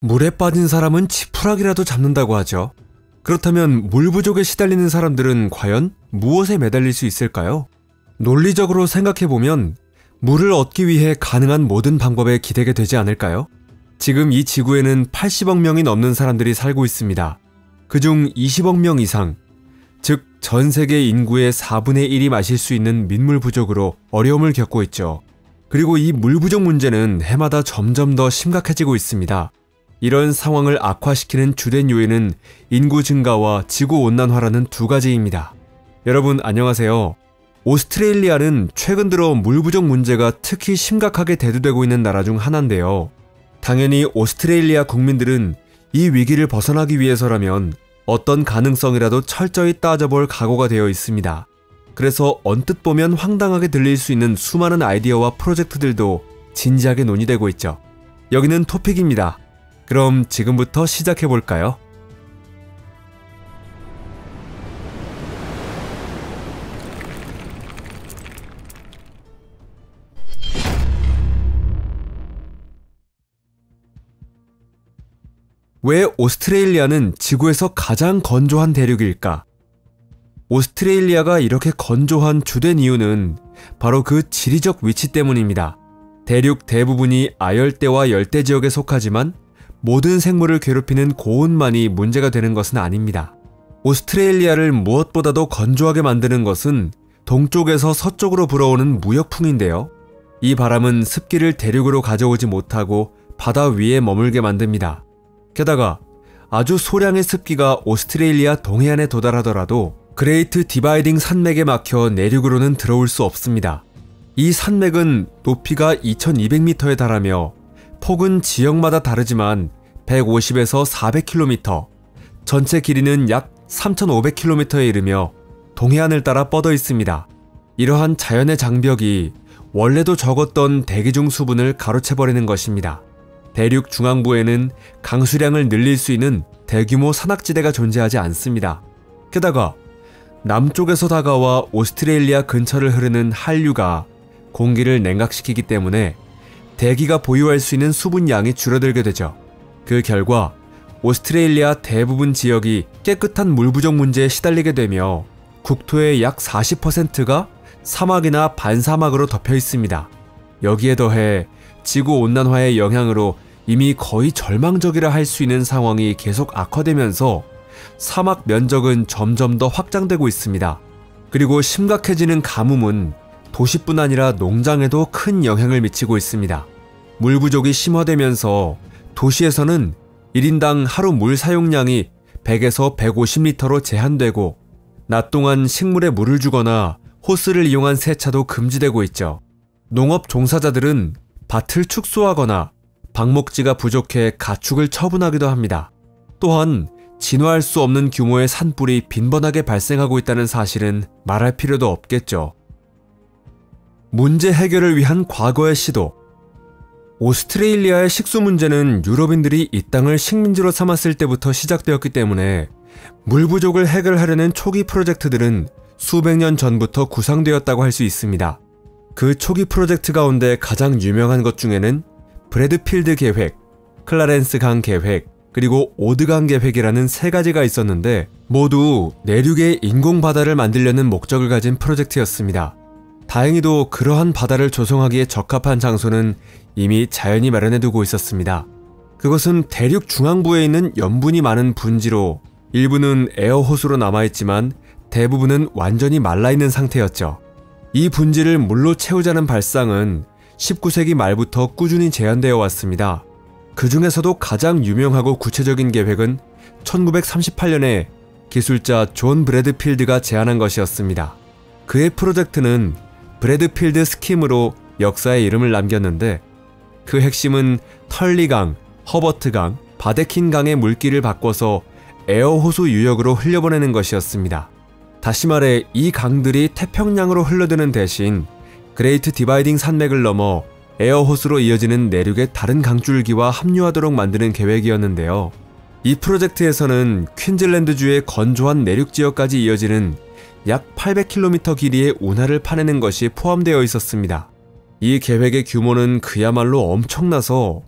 물에 빠진 사람은 지푸라기라도 잡는다고 하죠. 그렇다면 물 부족에 시달리는 사람들은 과연 무엇에 매달릴 수 있을까요? 논리적으로 생각해보면 물을 얻기 위해 가능한 모든 방법에 기대게 되지 않을까요? 지금 이 지구에는 80억 명이 넘는 사람들이 살고 있습니다. 그중 20억 명 이상, 즉 전 세계 인구의 4분의 1이 마실 수 있는 민물 부족으로 어려움을 겪고 있죠. 그리고 이 물 부족 문제는 해마다 점점 더 심각해지고 있습니다. 이런 상황을 악화시키는 주된 요인은 인구 증가와 지구온난화라는 두 가지입니다. 여러분 안녕하세요. 오스트레일리아는 최근 들어 물 부족 문제가 특히 심각하게 대두되고 있는 나라 중 하나인데요. 당연히 오스트레일리아 국민들은 이 위기를 벗어나기 위해서라면 어떤 가능성이라도 철저히 따져볼 각오가 되어 있습니다. 그래서 언뜻 보면 황당하게 들릴 수 있는 수많은 아이디어와 프로젝트들도 진지하게 논의되고 있죠. 여기는 토픽입니다. 그럼 지금부터 시작해볼까요? 왜 오스트레일리아는 지구에서 가장 건조한 대륙일까? 오스트레일리아가 이렇게 건조한 주된 이유는 바로 그 지리적 위치 때문입니다. 대륙 대부분이 아열대와 열대 지역에 속하지만 모든 생물을 괴롭히는 고온만이 문제가 되는 것은 아닙니다. 오스트레일리아를 무엇보다도 건조하게 만드는 것은 동쪽에서 서쪽으로 불어오는 무역풍인데요. 이 바람은 습기를 대륙으로 가져오지 못하고 바다 위에 머물게 만듭니다. 게다가 아주 소량의 습기가 오스트레일리아 동해안에 도달하더라도 그레이트 디바이딩 산맥에 막혀 내륙으로는 들어올 수 없습니다. 이 산맥은 높이가 2200m에 달하며 폭은 지역마다 다르지만 150에서 400km, 전체 길이는 약 3500km에 이르며 동해안을 따라 뻗어 있습니다. 이러한 자연의 장벽이 원래도 적었던 대기 중 수분을 가로채버리는 것입니다. 대륙 중앙부에는 강수량을 늘릴 수 있는 대규모 산악지대가 존재하지 않습니다. 게다가 남쪽에서 다가와 오스트레일리아 근처를 흐르는 한류가 공기를 냉각시키기 때문에 대기가 보유할 수 있는 수분 양이 줄어들게 되죠. 그 결과 오스트레일리아 대부분 지역이 깨끗한 물 부족 문제에 시달리게 되며 국토의 약 40%가 사막이나 반사막으로 덮여 있습니다. 여기에 더해 지구온난화의 영향으로 이미 거의 절망적이라 할 수 있는 상황이 계속 악화되면서 사막 면적은 점점 더 확장되고 있습니다. 그리고 심각해지는 가뭄은 도시뿐 아니라 농장에도 큰 영향을 미치고 있습니다. 물 부족이 심화되면서 도시에서는 1인당 하루 물 사용량이 100에서 150리터로 제한되고 낮 동안 식물에 물을 주거나 호스를 이용한 세차도 금지되고 있죠. 농업 종사자들은 밭을 축소하거나 방목지가 부족해 가축을 처분하기도 합니다. 또한 진화할 수 없는 규모의 산불이 빈번하게 발생하고 있다는 사실은 말할 필요도 없겠죠. 문제 해결을 위한 과거의 시도. 오스트레일리아의 식수 문제는 유럽인들이 이 땅을 식민지로 삼았을 때부터 시작되었기 때문에 물 부족을 해결하려는 초기 프로젝트들은 수백 년 전부터 구상되었다고 할 수 있습니다. 그 초기 프로젝트 가운데 가장 유명한 것 중에는 브래드필드 계획, 클라렌스 강 계획, 그리고 오드강 계획이라는 세 가지가 있었는데 모두 내륙에 인공 바다를 만들려는 목적을 가진 프로젝트였습니다. 다행히도 그러한 바다를 조성하기에 적합한 장소는 이미 자연이 마련해두고 있었습니다. 그것은 대륙 중앙부에 있는 염분이 많은 분지로 일부는 에어호수로 남아있지만 대부분은 완전히 말라있는 상태였죠. 이 분지를 물로 채우자는 발상은 19세기 말부터 꾸준히 제안되어 왔습니다. 그 중에서도 가장 유명하고 구체적인 계획은 1938년에 기술자 존 브래드필드가 제안한 것이었습니다. 그의 프로젝트는 브래드필드 스킴으로 역사에 이름을 남겼는데 그 핵심은 털리강, 허버트강, 바데킨강의 물길을 바꿔서 에어호수 유역으로 흘려보내는 것이었습니다. 다시 말해 이 강들이 태평양으로 흘러드는 대신 그레이트 디바이딩 산맥을 넘어 에어호수로 이어지는 내륙의 다른 강줄기와 합류하도록 만드는 계획이었는데요. 이 프로젝트에서는 퀸즐랜드주의 건조한 내륙 지역까지 이어지는 약 800km 길이의 운하를 파내는 것이 포함되어 있었습니다. 이 계획의 규모는 그야말로 엄청나서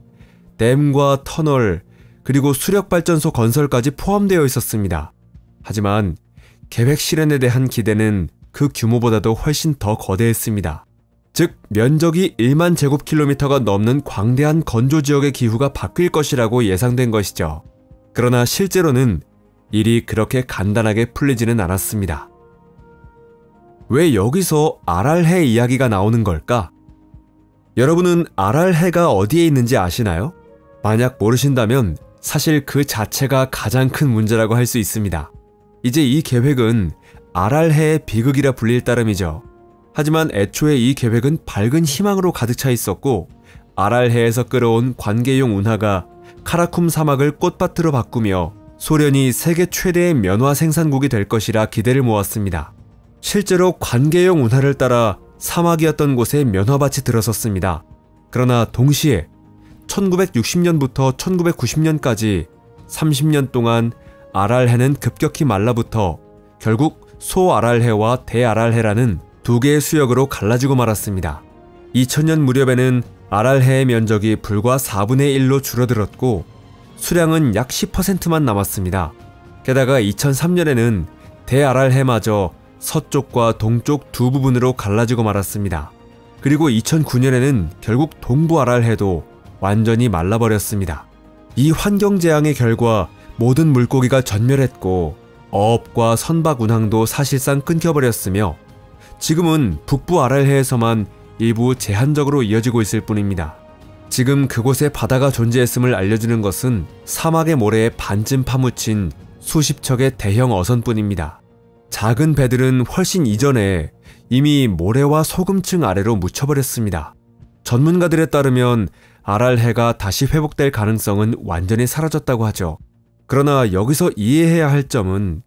댐과 터널, 그리고 수력발전소 건설까지 포함되어 있었습니다. 하지만 계획 실현에 대한 기대는 그 규모보다도 훨씬 더 거대했습니다. 즉 면적이 1만 제곱킬로미터가 넘는 광대한 건조지역의 기후가 바뀔 것이라고 예상된 것이죠. 그러나 실제로는 일이 그렇게 간단하게 풀리지는 않았습니다. 왜 여기서 아랄해 이야기가 나오는 걸까? 여러분은 아랄해가 어디에 있는지 아시나요? 만약 모르신다면 사실 그 자체가 가장 큰 문제라고 할 수 있습니다. 이제 이 계획은 아랄해의 비극이라 불릴 따름이죠. 하지만 애초에 이 계획은 밝은 희망으로 가득 차 있었고 아랄해에서 끌어온 관계용 운하가 카라쿰 사막을 꽃밭으로 바꾸며 소련이 세계 최대의 면화 생산국이 될 것이라 기대를 모았습니다. 실제로 관계용 운하를 따라 사막이었던 곳에 면화밭이 들어섰습니다. 그러나 동시에 1960년부터 1990년까지 30년 동안 아랄해는 급격히 말라붙어 결국 소아랄해와 대아랄해라는 두 개의 수역으로 갈라지고 말았습니다. 2000년 무렵에는 아랄해의 면적이 불과 4분의 1로 줄어들었고 수량은 약 10%만 남았습니다. 게다가 2003년에는 대아랄해마저 서쪽과 동쪽 두 부분으로 갈라지고 말았습니다. 그리고 2009년에는 결국 동부 아랄해도 완전히 말라버렸습니다. 이 환경재앙의 결과 모든 물고기가 전멸했고 어업과 선박 운항도 사실상 끊겨버렸으며 지금은 북부 아랄해에서만 일부 제한적으로 이어지고 있을 뿐입니다. 지금 그곳에 바다가 존재했음을 알려주는 것은 사막의 모래에 반쯤 파묻힌 수십 척의 대형 어선뿐입니다. 작은 배들은 훨씬 이전에 이미 모래와 소금층 아래로 묻혀버렸습니다. 전문가들에 따르면 아랄해가 다시 회복될 가능성은 완전히 사라졌다고 하죠. 그러나 여기서 이해해야 할 점은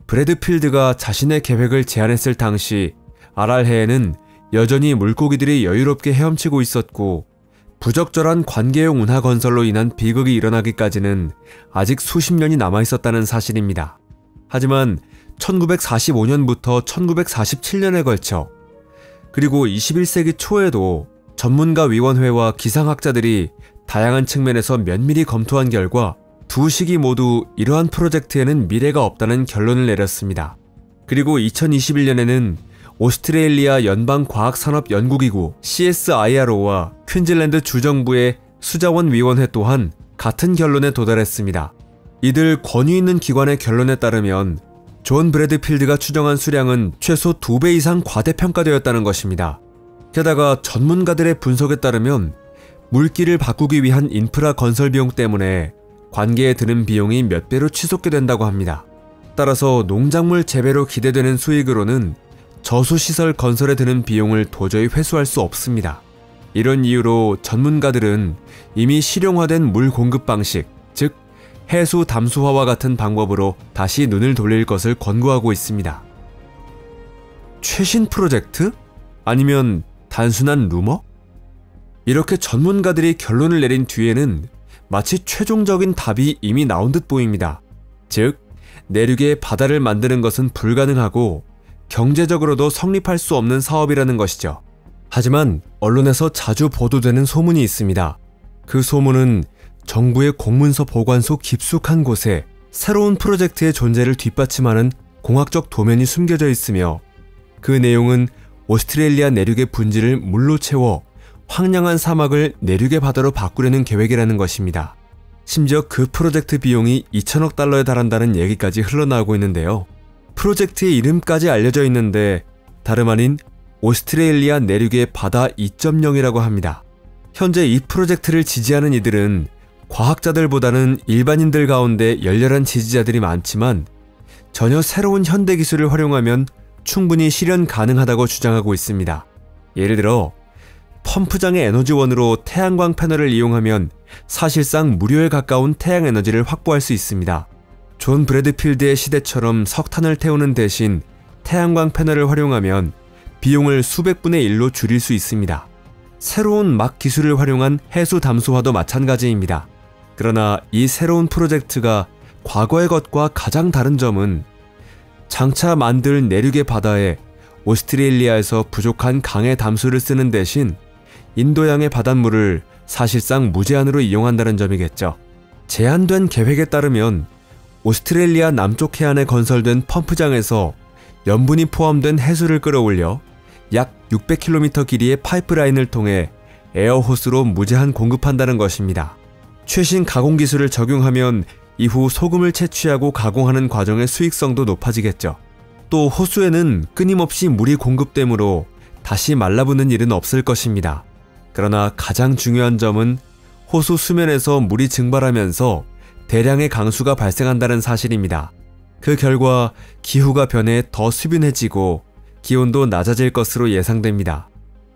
브래드필드가 자신의 계획을 제안했을 당시 아랄해에는 여전히 물고기들이 여유롭게 헤엄치고 있었고 부적절한 관계용 운하 건설로 인한 비극이 일어나기까지는 아직 수십 년이 남아있었다는 사실입니다. 하지만 1945년부터 1947년에 걸쳐 그리고 21세기 초에도 전문가위원회와 기상학자들이 다양한 측면에서 면밀히 검토한 결과 두 시기 모두 이러한 프로젝트에는 미래가 없다는 결론을 내렸습니다. 그리고 2021년에는 오스트레일리아 연방과학산업연구기구 CSIRO와 퀸즐랜드 주정부의 수자원위원회 또한 같은 결론에 도달했습니다. 이들 권위 있는 기관의 결론에 따르면 존 브래드필드가 추정한 수량은 최소 2배 이상 과대평가되었다는 것입니다. 게다가 전문가들의 분석에 따르면 물길을 바꾸기 위한 인프라 건설 비용 때문에 관계에 드는 비용이 몇 배로 치솟게 된다고 합니다. 따라서 농작물 재배로 기대되는 수익으로는 저수시설 건설에 드는 비용을 도저히 회수할 수 없습니다. 이런 이유로 전문가들은 이미 실용화된 물 공급 방식, 즉 해수 담수화와 같은 방법으로 다시 눈을 돌릴 것을 권고하고 있습니다. 최신 프로젝트? 아니면 단순한 루머? 이렇게 전문가들이 결론을 내린 뒤에는 마치 최종적인 답이 이미 나온 듯 보입니다. 즉, 내륙에 바다를 만드는 것은 불가능하고 경제적으로도 성립할 수 없는 사업이라는 것이죠. 하지만 언론에서 자주 보도되는 소문이 있습니다. 그 소문은 정부의 공문서 보관소 깊숙한 곳에 새로운 프로젝트의 존재를 뒷받침하는 공학적 도면이 숨겨져 있으며 그 내용은 오스트레일리아 내륙의 분지를 물로 채워 황량한 사막을 내륙의 바다로 바꾸려는 계획이라는 것입니다. 심지어 그 프로젝트 비용이 2천억 달러에 달한다는 얘기까지 흘러나오고 있는데요. 프로젝트의 이름까지 알려져 있는데 다름 아닌 오스트레일리아 내륙의 바다 2.0이라고 합니다. 현재 이 프로젝트를 지지하는 이들은 과학자들보다는 일반인들 가운데 열렬한 지지자들이 많지만 전혀 새로운 현대 기술을 활용하면 충분히 실현 가능하다고 주장하고 있습니다. 예를 들어 펌프장의 에너지원으로 태양광 패널을 이용하면 사실상 무료에 가까운 태양에너지를 확보할 수 있습니다. 존 브래드필드의 시대처럼 석탄을 태우는 대신 태양광 패널을 활용하면 비용을 수백 분의 1로 줄일 수 있습니다. 새로운 막 기술을 활용한 해수 담수화도 마찬가지입니다. 그러나 이 새로운 프로젝트가 과거의 것과 가장 다른 점은 장차 만들 내륙의 바다에 오스트레일리아에서 부족한 강의 담수를 쓰는 대신 인도양의 바닷물을 사실상 무제한으로 이용한다는 점이겠죠. 제한된 계획에 따르면 오스트레일리아 남쪽 해안에 건설된 펌프장에서 염분이 포함된 해수를 끌어올려 약 600km 길이의 파이프라인을 통해 에어호스로 무제한 공급한다는 것입니다. 최신 가공 기술을 적용하면 이후 소금을 채취하고 가공하는 과정의 수익성도 높아지겠죠. 또 호수에는 끊임없이 물이 공급되므로 다시 말라붙는 일은 없을 것입니다. 그러나 가장 중요한 점은 호수 수면에서 물이 증발하면서 대량의 강수가 발생한다는 사실입니다. 그 결과 기후가 변해 더 수빈해지고 기온도 낮아질 것으로 예상됩니다.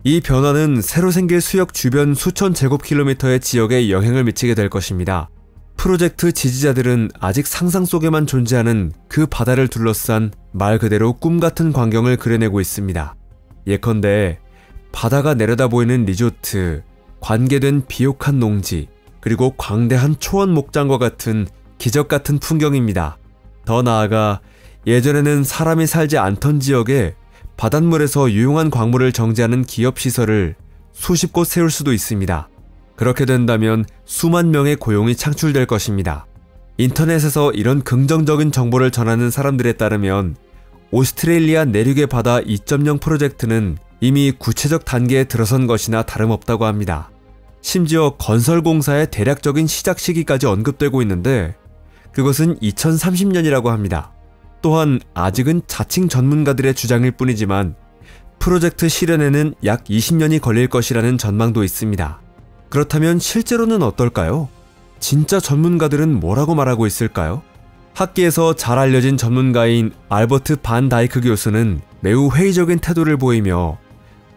이 변화는 새로 생길 수역 주변 수천 제곱킬로미터의 지역에 영향을 미치게 될 것입니다. 프로젝트 지지자들은 아직 상상 속에만 존재하는 그 바다를 둘러싼 말 그대로 꿈같은 광경을 그려내고 있습니다. 예컨대 바다가 내려다 보이는 리조트, 관계된 비옥한 농지, 그리고 광대한 초원 목장과 같은 기적 같은 풍경입니다. 더 나아가 예전에는 사람이 살지 않던 지역에 바닷물에서 유용한 광물을 정제하는 기업 시설을 수십 곳 세울 수도 있습니다. 그렇게 된다면 수만 명의 고용이 창출될 것입니다. 인터넷에서 이런 긍정적인 정보를 전하는 사람들에 따르면 오스트레일리아 내륙의 바다 2.0 프로젝트는 이미 구체적 단계에 들어선 것이나 다름없다고 합니다. 심지어 건설 공사의 대략적인 시작 시기까지 언급되고 있는데 그것은 2030년이라고 합니다. 또한 아직은 자칭 전문가들의 주장일 뿐이지만 프로젝트 실현에는 약 20년이 걸릴 것이라는 전망도 있습니다. 그렇다면 실제로는 어떨까요? 진짜 전문가들은 뭐라고 말하고 있을까요? 학계에서 잘 알려진 전문가인 알버트 반 다이크 교수는 매우 회의적인 태도를 보이며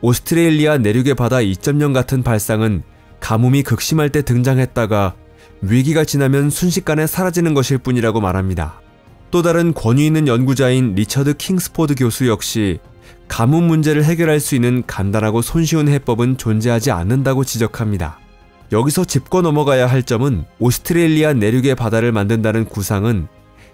오스트레일리아 내륙의 바다 2.0 같은 발상은 가뭄이 극심할 때 등장했다가 위기가 지나면 순식간에 사라지는 것일 뿐이라고 말합니다. 또 다른 권위 있는 연구자인 리처드 킹스포드 교수 역시 가뭄 문제를 해결할 수 있는 간단하고 손쉬운 해법은 존재하지 않는다고 지적합니다. 여기서 짚고 넘어가야 할 점은 오스트레일리아 내륙의 바다를 만든다는 구상은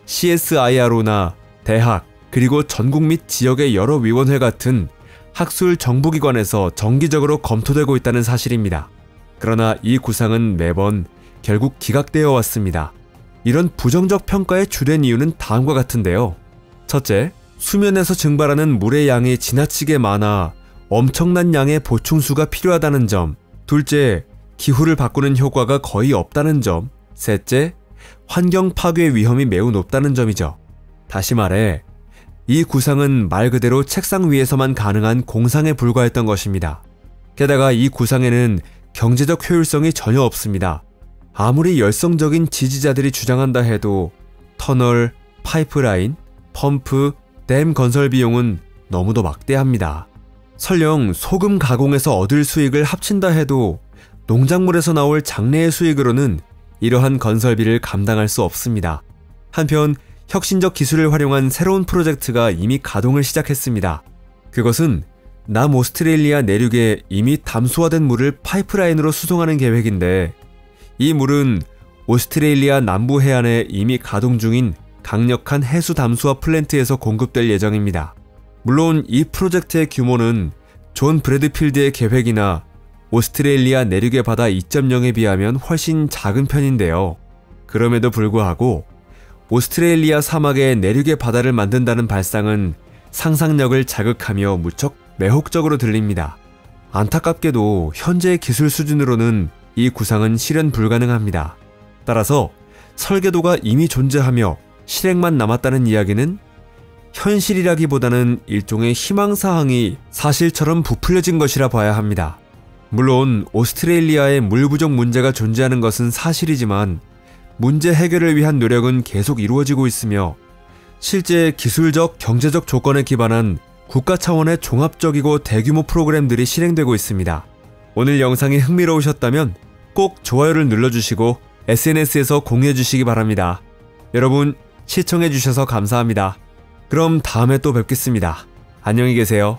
CSIRO나 대학, 그리고 전국 및 지역의 여러 위원회 같은 학술 정부기관에서 정기적으로 검토되고 있다는 사실입니다. 그러나 이 구상은 매번 결국 기각되어 왔습니다. 이런 부정적 평가의 주된 이유는 다음과 같은데요. 첫째, 수면에서 증발하는 물의 양이 지나치게 많아 엄청난 양의 보충수가 필요하다는 점. 둘째, 기후를 바꾸는 효과가 거의 없다는 점. 셋째, 환경 파괴 위험이 매우 높다는 점이죠. 다시 말해, 이 구상은 말 그대로 책상 위에서만 가능한 공상에 불과했던 것입니다. 게다가 이 구상에는 경제적 효율성이 전혀 없습니다. 아무리 열성적인 지지자들이 주장한다 해도 터널, 파이프라인, 펌프, 댐 건설 비용은 너무도 막대합니다. 설령 소금 가공에서 얻을 수익을 합친다 해도 농작물에서 나올 장래의 수익으로는 이러한 건설비를 감당할 수 없습니다. 한편 혁신적 기술을 활용한 새로운 프로젝트가 이미 가동을 시작했습니다. 그것은 남오스트레일리아 내륙에 이미 담수화된 물을 파이프라인으로 수송하는 계획인데, 이 물은 오스트레일리아 남부 해안에 이미 가동 중인 강력한 해수 담수화 플랜트에서 공급될 예정입니다. 물론 이 프로젝트의 규모는 존 브래드필드의 계획이나 오스트레일리아 내륙의 바다 2.0에 비하면 훨씬 작은 편인데요. 그럼에도 불구하고 오스트레일리아 사막의 내륙의 바다를 만든다는 발상은 상상력을 자극하며 무척 매혹적으로 들립니다. 안타깝게도 현재의 기술 수준으로는 이 구상은 실현 불가능합니다. 따라서 설계도가 이미 존재하며 실행만 남았다는 이야기는 현실이라기보다는 일종의 희망사항이 사실처럼 부풀려진 것이라 봐야 합니다. 물론 오스트레일리아에 물 부족 문제가 존재하는 것은 사실이지만 문제 해결을 위한 노력은 계속 이루어지고 있으며 실제 기술적, 경제적 조건에 기반한 국가 차원의 종합적이고 대규모 프로그램들이 실행되고 있습니다. 오늘 영상이 흥미로우셨다면 꼭 좋아요를 눌러주시고 SNS에서 공유해주시기 바랍니다. 여러분 시청해주셔서 감사합니다. 그럼 다음에 또 뵙겠습니다. 안녕히 계세요.